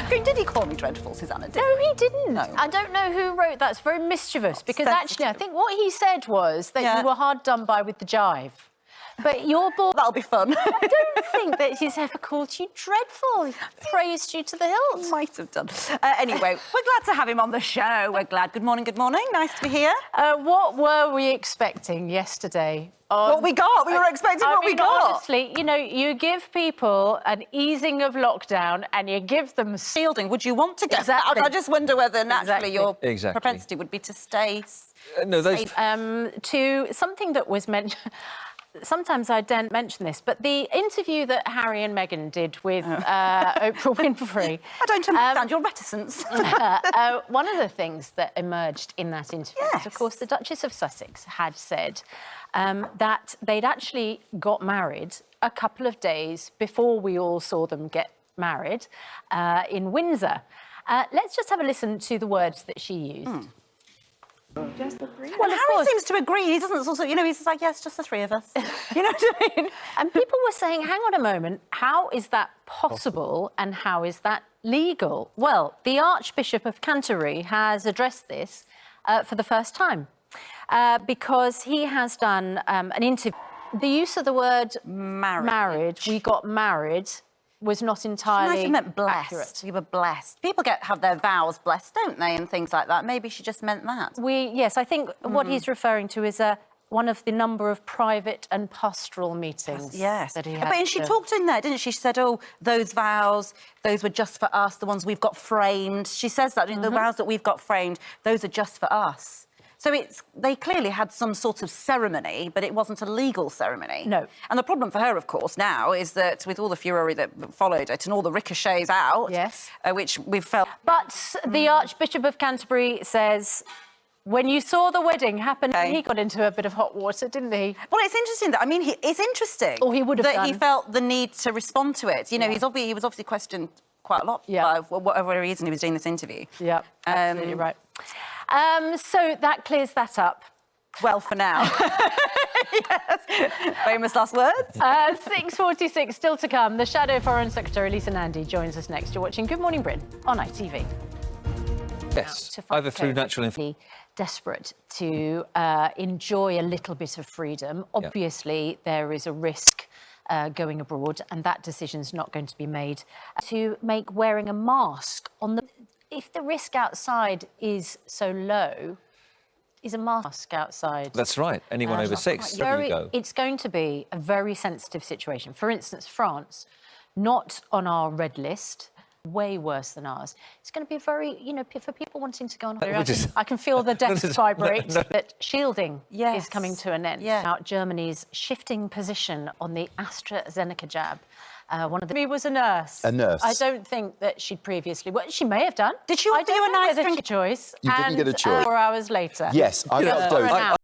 Did he call me dreadful, Susanna? No, he didn't. No. I don't know who wrote that. It's very mischievous, because actually I think what he said was that you were hard done by with the jive. But your boy... That'll be fun. I don't think that he's ever called you dreadful. He praised you to the hilt. Might have done. Anyway, we're glad to have him on the show. We're glad. Good morning, nice to be here. What were we expecting yesterday? What we got. We were expecting what we got. Honestly, you know, you give people an easing of lockdown and you give them... Shielding. Would you want to get... Exactly. I just wonder whether naturally your Exactly. propensity would be to stay... No, those... to something that was mentioned... Sometimes I don't mention this, but the interview that Harry and Meghan did with Oprah Winfrey... I don't understand your reticence. One of the things that emerged in that interview is, of course, the Duchess of Sussex had said that they'd actually got married a couple of days before we all saw them get married in Windsor. Let's just have a listen to the words that she used. Just agree. Well, Harry seems to agree. He doesn't also, you know, he's just like, yes, just the three of us. You know what I mean? And people were saying, hang on a moment, how is that possible and how is that legal? Well, the Archbishop of Canterbury has addressed this for the first time because he has done an interview. The use of the word marriage, we got married, was not entirely She meant blessed. accurate. We were blessed. People have their vows blessed, don't they, and things like that. Maybe she just meant that. Yes, I think what he's referring to is one of the number of private and pastoral meetings. Yes. That he had. But she talked in there, didn't she? She said, oh, those vows, those were just for us, the ones we've got framed. She says that, the vows that we've got framed, those are just for us. So they clearly had some sort of ceremony, but it wasn't a legal ceremony. No. And the problem for her, of course, now is that with all the furore that followed it and all the ricochets out, which we've felt... But the Archbishop of Canterbury says, when you saw the wedding happen, he got into a bit of hot water, didn't he? Well, it's interesting that, I mean, it's interesting he would have that done. he felt the need to respond to it. You know, he was obviously questioned quite a lot by whatever reason he was doing this interview. Yeah, absolutely right. So that clears that up. Well, for now. Yes. Famous last words. 6:46 still to come. The Shadow Foreign Secretary Lisa Nandy joins us next. You're watching Good Morning Britain on ITV. Yes, either through natural... Desperate to enjoy a little bit of freedom. Obviously, there is a risk going abroad, and that decision's not going to be made. To make wearing a mask on the... If the risk outside is so low, is a mask outside? That's right. Anyone over 6, there you go. It's going to be a very sensitive situation. For instance, France, not on our red list, way worse than ours. It's going to be very, you know, for people wanting to go on holiday. I can feel the desks vibrate. But shielding is coming to an end. Now, Germany's shifting position on the AstraZeneca jab. One of them was a nurse. A nurse. I don't think that she'd previously... Well, she may have done. Did she offer you a nice drink? Choice. You didn't get a choice. 4 hours later. Yes, I got a dose.